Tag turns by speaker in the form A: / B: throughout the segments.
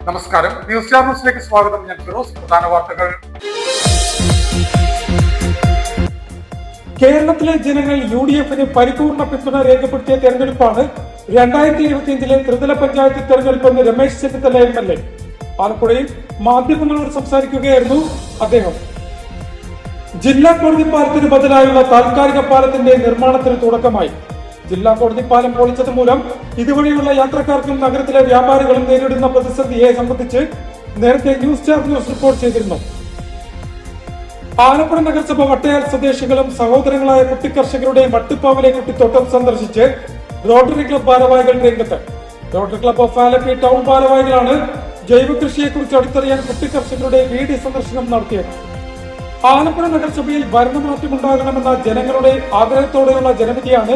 A: നമസ്കാരം, news star ന്യൂസിലേക്ക് സ്വാഗതം. ഞാൻ ഫിറോസ്. പ്രധാന വാർത്തകൾ. കേരളത്തിലെ ജനങ്ങൾ UDF-ന് പരിപൂർണ പിന്തുണ രേഖപ്പെടുത്തിയ തെരഞ്ഞെടുപ്പാണ് 2025 ത്രിതല പഞ്ചായത്ത് തെരഞ്ഞെടുപ്പെന്ന് രമേശ് ചെന്നിത്തല MLA ആലപ്പുഴയിൽ മാധ്യമങ്ങളോട് സംസാരിക്കുകയായിരുന്നു അദ്ദേഹം. ജില്ലാ കോടതി പാലത്തിന് ബദലായുള്ള താൽക്കാലിക പാലത്തിന്റെ നിർമ്മാണത്തിന് തുടക്കമായി. ജില്ലാ കോടതി പാലം പൊളിച്ചത് മൂലം ഇതുവഴിയുള്ള യാത്രക്കാർക്കും നഗരത്തിലെ വ്യാപാരികളും നേരിടുന്ന പ്രതിസന്ധിയെ സംബന്ധിച്ച് നേരത്തെ ന്യൂസ് സ്റ്റാർ ന്യൂസ് റിപ്പോർട്ട് ചെയ്തിരുന്നു. ആലപ്പുഴ നഗരസഭ വട്ടയാൽ സ്വദേശികളും സഹോദരങ്ങളായ കുട്ടിക്കർഷകരുടെ മട്ടുപ്പാവിലെ കുട്ടിത്തോട്ടം സന്ദർശിച്ച് റോട്ടറി ക്ലബ് ഭാരവാഹികൾ രംഗത്ത്. Rotary club of Alleppey town ഭാരവാഹികളാണ് ജൈവ കൃഷിയെക്കുറിച്ച് അടുത്തറിയാൻ കുട്ടിക്കർഷകരുടെ വീട് സന്ദർശനം നടത്തിയത്. ആലപ്പുഴ നഗരസഭയിൽ ഭരണമാറ്റമുണ്ടാകണമെന്ന ജനങ്ങളുടെ ആഗ്രഹത്തോടെയുള്ള ജനവിധിയാണ്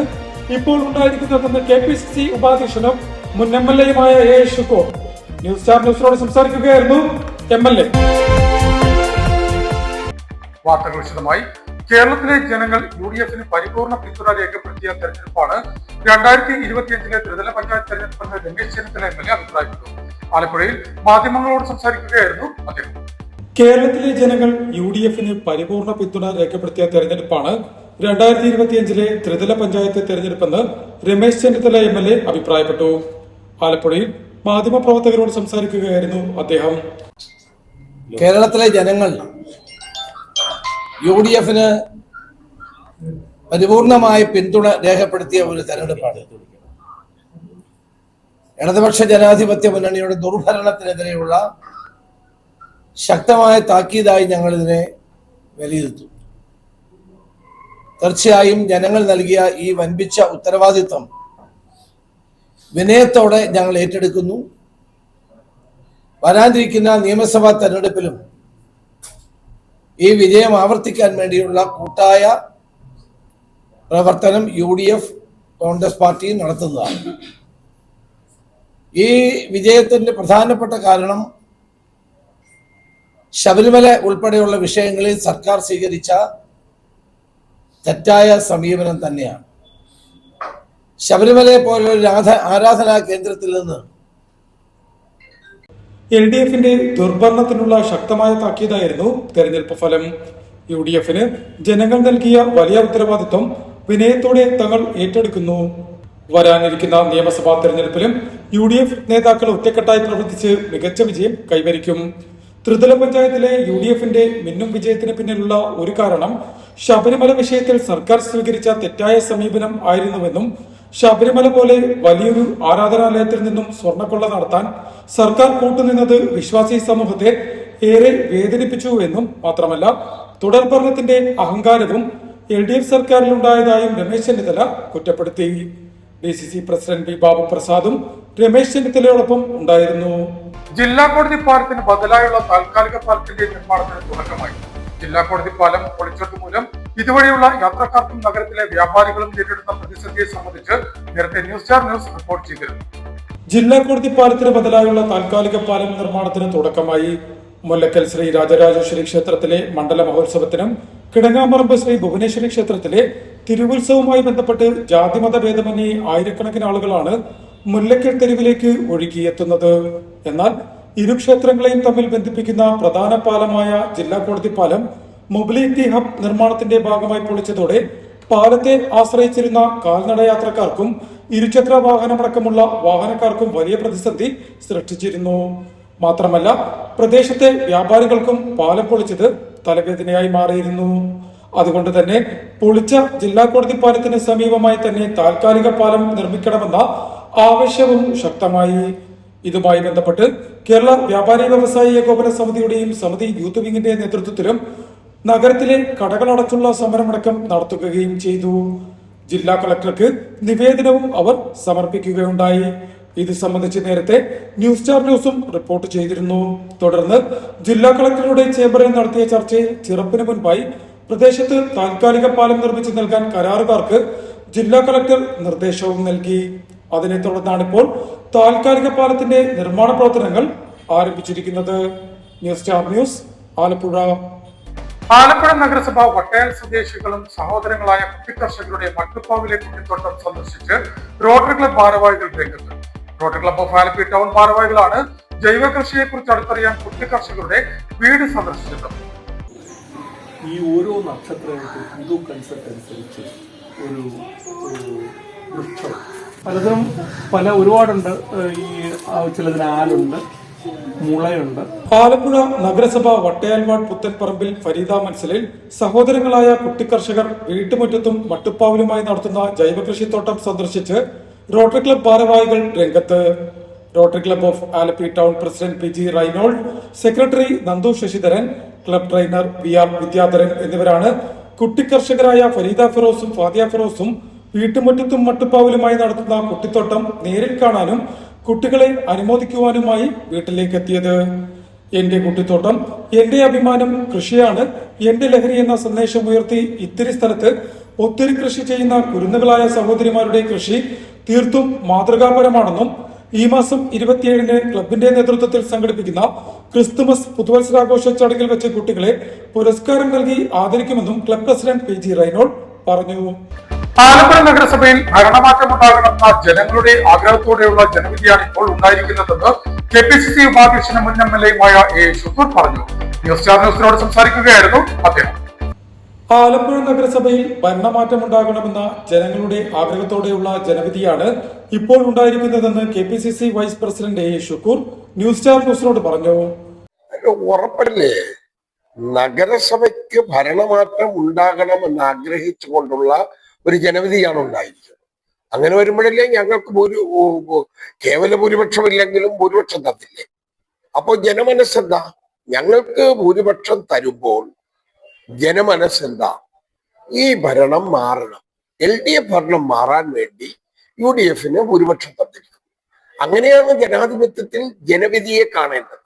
A: ഇപ്പോൾ ഉണ്ടായിരിക്കുന്നതെന്ന് KPCC ഉപാധ്യക്ഷനും മുൻ MLA-യുമായ A. ഷുക്കൂർ ന്യൂസ് സ്റ്റാർ ന്യൂസിനോട് സംസാരിക്കുകയായിരുന്നു MLA. വാർത്തകൾ വിശദമായി. കേരളത്തിലെ ജനങ്ങൾ UDF-ന് പരിപൂർണ പിന്തുണ രേഖപ്പെടുത്തിയ തെരഞ്ഞെടുപ്പാണ് 2025 ത്രിതല പഞ്ചായത്ത് തെരഞ്ഞെടുപ്പെന്ന് രമേശ് ചെന്നിത്തല MLA അഭിപ്രായപ്പെട്ടു. ആലപ്പുഴയിൽ മാധ്യമങ്ങളോട് സംസാരിക്കുകയായിരുന്നു അദ്ദേഹം. കേരളത്തിലെ ജനങ്ങൾ UDF-ന് പരിപൂർണ പിന്തുണ രേഖപ്പെടുത്തിയ തെരഞ്ഞെടുപ്പാണ് 2025 ത്രിതല പഞ്ചായത്ത് തെരഞ്ഞെടുപ്പെന്ന് രമേശ് ചെന്നിത്തല MLA അഭിപ്രായപ്പെട്ടു. ആലപ്പുഴയിൽ മാധ്യമപ്രവർത്തകരോട് സംസാരിക്കുകയായിരുന്നു അദ്ദേഹം.
B: കേരളത്തിലെ ജനങ്ങൾ UDF-ന് പരിപൂർണമായ പിന്തുണ രേഖപ്പെടുത്തിയ ഒരു തെരഞ്ഞെടുപ്പാണ്. ഇടതുപക്ഷ ജനാധിപത്യ മുന്നണിയുടെ ദുർഭരണത്തിനെതിരെയുള്ള ശക്തമായ താക്കീതായി ഞങ്ങൾ ഇതിനെ വിലയിരുത്തും. തീർച്ചയായും ജനങ്ങൾ നൽകിയ ഈ വൻപിച്ച ഉത്തരവാദിത്വം വിനയത്തോടെ ഞങ്ങൾ ഏറ്റെടുക്കുന്നു. വരാനിരിക്കുന്ന നിയമസഭാ തെരഞ്ഞെടുപ്പിലും ഈ വിജയം ആവർത്തിക്കാൻ വേണ്ടിയുള്ള കൂട്ടായ പ്രവർത്തനം UDF കോൺഗ്രസ് പാർട്ടി നടത്തുന്നതാണ്. ഈ വിജയത്തിന്റെ പ്രധാനപ്പെട്ട കാരണം ശബരിമല ഉൾപ്പെടെയുള്ള വിഷയങ്ങളിൽ സർക്കാർ സ്വീകരിച്ച തെറ്റായ സമീപനം തന്നെയാണ്. ശബരിമലയെ പോലുള്ള ആരാധനാ കേന്ദ്രത്തിൽ നിന്ന്
A: LDF-ന്റെ ദുർഭരണത്തിനുള്ള ശക്തമായ താക്കീതായിരുന്നു തെരഞ്ഞെടുപ്പ് ഫലം. UDF-ന് ജനങ്ങൾ നൽകിയ വലിയ ഉത്തരവാദിത്വം വിനയത്തോടെ തങ്ങൾ ഏറ്റെടുക്കുന്നു. വരാനിരിക്കുന്ന നിയമസഭാ തെരഞ്ഞെടുപ്പിലും UDF നേതാക്കൾ ഒറ്റക്കെട്ടായി പ്രവർത്തിച്ച് മികച്ച വിജയം കൈവരിക്കും. ത്രിതല പഞ്ചായത്തിലെ UDF-ന്റെ മിന്നും വിജയത്തിന് പിന്നിലുള്ള ഒരു കാരണം ശബരിമല വിഷയത്തിൽ സർക്കാർ സ്വീകരിച്ച തെറ്റായ സമീപനം ആയിരുന്നുവെന്നും ശബരിമല പോലെ വലിയൊരു ആരാധനാലയത്തിൽ നിന്നും സ്വർണ്ണക്കൊള്ള നടത്താൻ സർക്കാർ കൂട്ടുനിന്നത് വിശ്വാസി സമൂഹത്തെ ഏറെ വേദനിപ്പിച്ചു എന്നും മാത്രമല്ല തുടർഭരണത്തിന്റെ അഹങ്കാരവും LDF സർക്കാരിലുണ്ടായതായും രമേശ് ചെന്നിത്തല കുറ്റപ്പെടുത്തി. DCC president B. ബാബു പ്രസാദും രമേശ് ചെന്നിത്തലയോടൊപ്പം ഉണ്ടായിരുന്നു. ജില്ലാ കോടതി പാലത്തിന് ബദലായുള്ള താൽക്കാലിക പാലത്തിന്റെ നിർമ്മാണത്തിന് തുടക്കമായി. ജില്ലാ കോടതി പാലം പൊളിച്ചത് മൂലം ഇതുവഴിയുള്ള യാത്രക്കാർക്കും നഗരത്തിലെ വ്യാപാരികളും നേരിടുന്ന പ്രതിസന്ധിയെ സംബന്ധിച്ച് നേരത്തെ ന്യൂസ് സ്റ്റാർ ന്യൂസ് റിപ്പോർട്ട് ചെയ്തിരുന്നു. ജില്ലാ കോടതി പാലത്തിന് ബദലായുള്ള താൽക്കാലിക പാലം നിർമ്മാണത്തിന് തുടക്കമായി. മുല്ലക്കൽ ശ്രീ രാജരാജേശ്വരി ക്ഷേത്രത്തിലെ മണ്ഡല മഹോത്സവത്തിനും കിടങ്ങാമ്പറമ്പ് ശ്രീ ഭുവനേശ്വരി ക്ഷേത്രത്തിലെ തിരുവുത്സവവുമായി ബന്ധപ്പെട്ട് ജാതിമത ഭേദമന്യേ ആയിരക്കണക്കിന് ആളുകളാണ് മുല്ലക്കൽ തെരുവിലേക്ക് ഒഴുകിയെത്തുന്നത്. എന്നാൽ ഇരു ക്ഷേത്രങ്ങളെയും തമ്മിൽ ബന്ധിപ്പിക്കുന്ന പ്രധാന പാലമായ ജില്ലാ കോടതി പാലം മൊബിലിറ്റി ഹബ് നിർമ്മാണത്തിന്റെ ഭാഗമായി പൊളിച്ചതോടെ പാലത്തെ ആശ്രയിച്ചിരുന്ന കാൽനട യാത്രക്കാർക്കും ഇരുചക്ര വാഹനമടക്കമുള്ള വാഹനക്കാർക്കും വലിയ പ്രതിസന്ധി സൃഷ്ടിച്ചിരുന്നു. മാത്രമല്ല പ്രദേശത്തെ വ്യാപാരികൾക്കും പാലം പൊളിച്ചത് തലവേദനയായി മാറിയിരുന്നു. അതുകൊണ്ട് തന്നെ പൊളിച്ച ജില്ലാ കോടതി പാലത്തിന് സമീപമായി തന്നെ താൽക്കാലിക പാലം നിർമ്മിക്കണമെന്ന ആവശ്യവും ശക്തമായി. ഇതുമായി ബന്ധപ്പെട്ട് കേരള വ്യാപാരി വ്യവസായി ഏകോപന സമിതിയുടെയും സമിതി യൂത്ത് വിങ്ങിന്റെ നേതൃത്വത്തിലും നഗരത്തിലെ കടകളടച്ചുള്ള സമരമടക്കം നടത്തുകയും ചെയ്തു. ജില്ലാ കളക്ടർക്ക് നിവേദനവും അവർ സമർപ്പിക്കുകയുണ്ടായി. ഇത് സംബന്ധിച്ച് നേരത്തെ ന്യൂസ് സ്റ്റാർ ന്യൂസും റിപ്പോർട്ട് ചെയ്തിരുന്നു. തുടർന്ന് ജില്ലാ കളക്ടറുടെ ചേംബറിൽ നടത്തിയ ചർച്ചയിൽ ചിറപ്പിന് മുൻപായി പ്രദേശത്ത് താൽക്കാലിക പാലം നിർമ്മിച്ചു നൽകാൻ കരാറുകാർക്ക് ജില്ലാ കളക്ടർ നിർദ്ദേശവും നൽകി. അതിനെ തുടർന്നാണ് ഇപ്പോൾ താൽക്കാലിക പാലത്തിന്റെ നിർമ്മാണ പ്രവർത്തനങ്ങൾ ആരംഭിച്ചിരിക്കുന്നത്. News star news Alappuzha. Alappuzha നഗരസഭ വട്ടയാൽ സ്വദേശികളും സഹോദരങ്ങളായ കുട്ടിക്കർഷകരുടെ മട്ടുപ്പാവിലെ കുട്ടിത്തോട്ടം സന്ദർശിച്ച് റോട്ടറി ക്ലബ് ഭാരവാഹികൾ രംഗത്ത്. Rotary club of Alleppey town ഭാരവാഹികളാണ് ജൈവ കൃഷിയെക്കുറിച്ച് അടുത്തറിയാൻ കുട്ടി കർഷകരുടെ വീട് സന്ദർശിച്ചത്.
C: ഈ ഓരോ നക്ഷത്രങ്ങൾക്കും ഹിന്ദു കൺസെപ്റ്റ് അനുസരിച്ച് ഒരു വൃക്ഷം പലതും ഒരുപാടുണ്ട്. ഈ ചിലതിന് ആലുണ്ട്, മുളയുണ്ട്.
A: ആലപ്പുഴ നഗരസഭ വട്ടയാൽവാഡ് പുത്തൻപറമ്പിൽ ഫരീദ മൻസലിൽ സഹോദരങ്ങളായ കുട്ടിക്കർഷകർ വീട്ടുമുറ്റത്തും മട്ടുപ്പാവിലുമായി നടത്തുന്ന ജൈവകൃഷിത്തോട്ടം സന്ദർശിച്ച് റോട്ടറി ക്ലബ് ഭാരവാഹികൾ രംഗത്ത്. Rotary club of Alleppey town president P G Reynold, secretary Nandu Sasidharan, club trainer V R Vidyadharan എന്നിവരാണ് കുട്ടിക്കർഷകരായ ഫരീദ ഫിറോസും ഫാദിയ ഫിറോസും വീട്ടുമുറ്റത്തും മട്ടുപ്പാവിലുമായി നടത്തുന്ന കുട്ടിത്തോട്ടം നേരിൽ കാണാനും കുട്ടികളെ അനുമോദിക്കുവാനുമായി വീട്ടിലേക്ക് എത്തിയത്. എന്റെ കുട്ടിത്തോട്ടം എന്റെ അഭിമാനം, കൃഷിയാണ് എന്റെ ലഹരി എന്ന സന്ദേശം ഉയർത്തി ഇത്തിരി സ്ഥലത്ത് ഒത്തിരി കൃഷി ചെയ്യുന്ന കുരുന്നുകളായ സഹോദരിമാരുടെ കൃഷി തീർത്തും മാതൃകാപരമാണെന്നും ഈ മാസം 27-ന് ക്ലബിന്റെ നേതൃത്വത്തിൽ സംഘടിപ്പിക്കുന്ന ക്രിസ്തുമസ് പുതുവത്സരാഘോഷ ചടങ്ങിൽ വെച്ച് കുട്ടികളെ പുരസ്കാരം നൽകി ആദരിക്കുമെന്നും club president P G Reynold പറഞ്ഞു. ആലപ്പുഴ നഗരസഭയിൽ ഭരണമാറ്റമുണ്ടാകണമെന്ന ജനങ്ങളുടെ ആഗ്രഹത്തോടെയുള്ള ജനവിധിയാണ് ഇപ്പോൾ ഉണ്ടായിരിക്കുന്നതെന്ന് KPCC ഉപാധ്യക്ഷനും മുൻ MLA-യുമായ എ ഷുക്കൂർ പറഞ്ഞു. ന്യൂസ് സ്റ്റാർ ന്യൂസിനോട് സംസാരിക്കുകയായിരുന്നു അദ്ദേഹം. ആലപ്പുഴ നഗരസഭയിൽ ഭരണമാറ്റമുണ്ടാകണമെന്ന ജനങ്ങളുടെ ആഗ്രഹത്തോടെയുള്ള ജനവിധിയാണ് ഇപ്പോൾ ഉണ്ടായിരിക്കുന്നതെന്ന് KPCC vice president A Shukoor News Star ന്യൂസിനോട് പറഞ്ഞു.
D: ഉറപ്പല്ലേ, നഗരസഭയ്ക്ക് ഭരണമാറ്റം ഉണ്ടാകണമെന്ന് ആഗ്രഹിച്ചുകൊണ്ടുള്ള ഒരു ജനവിധിയാണ് ഉണ്ടായിരിക്കുന്നത്. അങ്ങനെ വരുമ്പോഴല്ലേ ഞങ്ങൾക്ക് കേവല ഭൂരിപക്ഷമില്ലെങ്കിലും ഭൂരിപക്ഷം തന്നില്ലേ? അപ്പോൾ ജനമനസ്സെന്താ? ഞങ്ങൾക്ക് ഭൂരിപക്ഷം തരുമ്പോൾ ജനമനസ്സെന്താ? ഈ ഭരണം മാറണം, LDF ഭരണം മാറാൻ വേണ്ടി UDF-ന് ഭൂരിപക്ഷം തന്നിരിക്കുന്നു. അങ്ങനെയാണ് ജനാധിപത്യത്തിൽ ജനവിധിയെ കാണേണ്ടത്.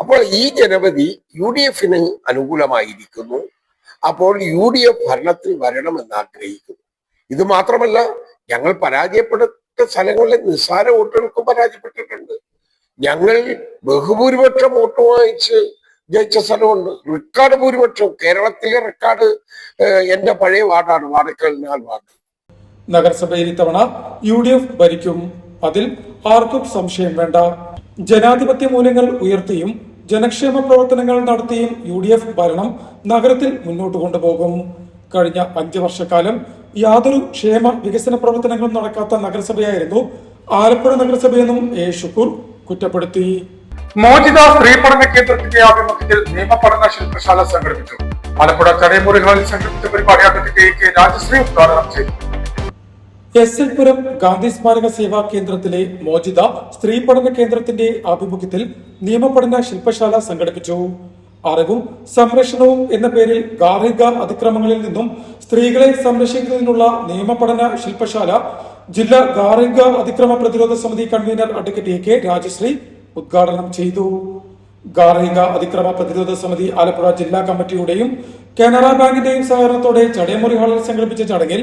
D: അപ്പോൾ ഈ ജനവിധി UDF-ന് അനുകൂലമായിരിക്കുന്നു. അപ്പോൾ UDF ഭരണത്തിൽ വരണമെന്ന് ആഗ്രഹിക്കുന്നു. ഇത് മാത്രമല്ല, ഞങ്ങൾ പരാജയപ്പെട്ട സ്ഥലങ്ങളിൽ നിസ്സാര വോട്ടുകൾക്കും പരാജയപ്പെട്ടിട്ടുണ്ട്. ഞങ്ങൾ ബഹുഭൂരിപക്ഷം വോട്ട് വാങ്ങിച്ച് ജയിച്ച സ്ഥലമുണ്ട്. റെക്കോർഡ് ഭൂരിപക്ഷം, കേരളത്തിലെ റെക്കോർഡ് എന്റെ പഴയ വാർഡാണ്, വാടക്കൽ വാർഡ്.
A: നഗരസഭയിൽ ഇത്തവണ UDF ഭരിക്കും, അതിൽ ആർക്കും സംശയം വേണ്ട. ജനാധിപത്യ മൂല്യങ്ങൾ ഉയർത്തിയും ജനക്ഷേമ പ്രവർത്തനങ്ങൾ നടത്തിയും UDF ഭരണം നഗരത്തിൽ മുന്നോട്ട് കൊണ്ടുപോകും. കഴിഞ്ഞ 5 വർഷക്കാലം യാതൊരു ക്ഷേമ വികസന പ്രവർത്തനങ്ങളും നടക്കാത്ത നഗരസഭയായിരുന്നു ആലപ്പുഴ നഗരസഭയെന്നും എ ഷുക്കൂർ കുറ്റപ്പെടുത്തി. മോചിത സ്ത്രീ പഠന കേന്ദ്രത്തിന്റെ ആഭിമുഖ്യത്തിൽ നിയമപഠന ശില്പശാല സംഘടിപ്പിച്ചു. ആലപ്പുഴ ചടയമൂരി ഹാളിൽ സംഘടിപ്പിച്ച പരിപാടി അഡ്വക്കേറ്റ് കെ രാജശ്രീ ഉദ്ഘാടനം ചെയ്തു. SL പുരം ഗാന്ധി സ്മാരക സേവാ കേന്ദ്രത്തിലെ മോചിത സ്ത്രീ പഠന കേന്ദ്രത്തിന്റെ ആഭിമുഖ്യത്തിൽ നിയമപഠന ശില്പശാല സംഘടിപ്പിച്ചു. അറിവും സംരക്ഷണവും എന്ന പേരിൽ ഗാർഹിക അതിക്രമങ്ങളിൽ നിന്നും സ്ത്രീകളെ സംരക്ഷിക്കുന്നതിനുള്ള നിയമപഠന ശില്പശാല ജില്ലാ ഗാർഹിക അതിക്രമ പ്രതിരോധ സമിതി കൺവീനർ അഡ്വക്കേറ്റ് കെ രാജശ്രീ ഉദ്ഘാടനം ചെയ്തു. ഗാർഹിക അതിക്രമ പ്രതിരോധ സമിതി ആലപ്പുഴ ജില്ലാ കമ്മിറ്റിയുടെയും കാനറ ബാങ്കിന്റെയും സഹകരണത്തോടെ ചടയമൂരി ഹാളിൽ സംഘടിപ്പിച്ച ചടങ്ങിൽ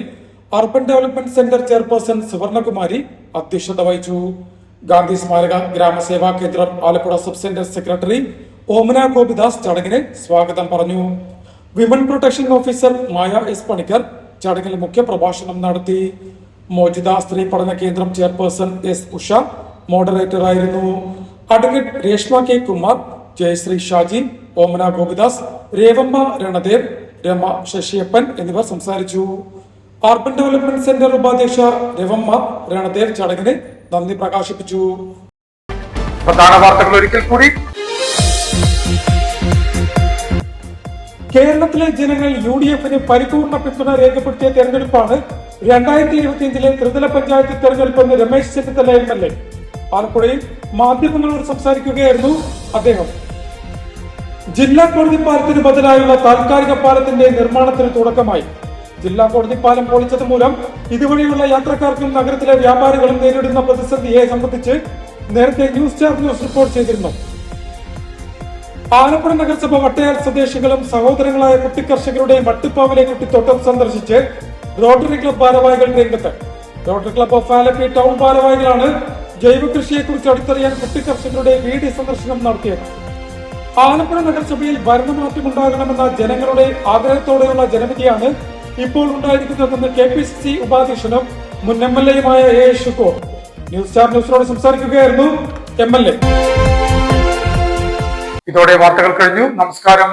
A: urban development centre chairperson Suvarnakumari അധ്യക്ഷത വഹിച്ചു. ഗാന്ധി സ്മാരക ഗ്രാമസേവാ കേന്ദ്രം Alappuzha sub centre secretary Omana Gopidas ചടങ്ങിന് സ്വാഗതം പറഞ്ഞു. Women protection officer Maya S Panicker ചടങ്ങിൽ മുഖ്യ പ്രഭാഷണം നടത്തി. മോചിത സ്ത്രീ പഠന കേന്ദ്രം ചെയർപേഴ്സൺ എസ് ഉഷ മോഡറേറ്ററായിരുന്നു. അഡ്വക്കേറ്റ് രേഷ്മ കെ കുമാർ, ജയശ്രീ ഷാജി, ഓമന ഗോപിദാസ്, രേവമ്മ രണദേവ്, രമ ശശിയപ്പൻ എന്നിവർ സംസാരിച്ചു. അർബൻ ഡെവലപ്മെന്റ് സെന്റർ ഉപാധ്യക്ഷ രവമ്മ രണദേവ് ചടങ്ങിന് നന്ദി പ്രകാശിപ്പിച്ചു. പ്രധാന വാർത്തകൾ ഒരിക്കൽ കൂടി. കേരളത്തിലെ ജനങ്ങൾ UDF-ന് പരിപൂർണ പിന്തുണ രേഖപ്പെടുത്തിയ തെരഞ്ഞെടുപ്പാണ് 2025-ലെ ത്രിതല പഞ്ചായത്ത് തെരഞ്ഞെടുപ്പെന്ന് രമേശ് ചെന്നിത്തല MLA ആലപ്പുഴയിൽ മാധ്യമങ്ങളോട് സംസാരിക്കുകയായിരുന്നു അദ്ദേഹം. ജില്ലാ കോടതി പാലത്തിന് ബദലായുള്ള താൽക്കാലിക പാലത്തിന്റെ നിർമ്മാണത്തിന് തുടക്കമായി. ജില്ലാ കോടതി പാലം പൊളിച്ചത് മൂലം ഇതുവഴിയുള്ള യാത്രക്കാർക്കും നഗരത്തിലെ വ്യാപാരികളും നേരിടുന്ന പ്രതിസന്ധിയെ സംബന്ധിച്ച് നേരത്തെ ന്യൂസ് സ്റ്റാർ ന്യൂസ് റിപ്പോർട്ട് ചെയ്തിരുന്നു. ആലപ്പുഴ നഗരസഭ വട്ടയാൽ സ്വദേശികളും സഹോദരങ്ങളായ കുട്ടിക്കർഷകരുടെ മട്ടുപ്പാവിലെ കുട്ടിത്തോട്ടം സന്ദർശിച്ച് റോട്ടറി ക്ലബ് ഭാരവാഹികൾ രംഗത്ത്. Rotary club of Alleppey town ഭാരവാഹികളാണ് ജൈവകൃഷിയെക്കുറിച്ച് അടുത്തറിയാൻ കുട്ടിക്കർഷകരുടെ വീട് സന്ദർശനം നടത്തിയത്. ആലപ്പുഴ നഗരസഭയിൽ ഭരണമാറ്റമുണ്ടാകണമെന്ന ജനങ്ങളുടെ ആഗ്രഹത്തോടെയുള്ള ജനവിധിയാണ് ഇപ്പോൾ ഉണ്ടായിരിക്കുന്നതെന്ന് KPCC ഉപാധ്യക്ഷനും മുൻ MLA-യുമായ എ ഷുക്കൂർ ന്യൂസ് സ്റ്റാർ ന്യൂസിനോട് സംസാരിക്കുകയായിരുന്നു MLA. ഇതോടെ വാർത്തകൾ കഴിഞ്ഞു. നമസ്കാരം.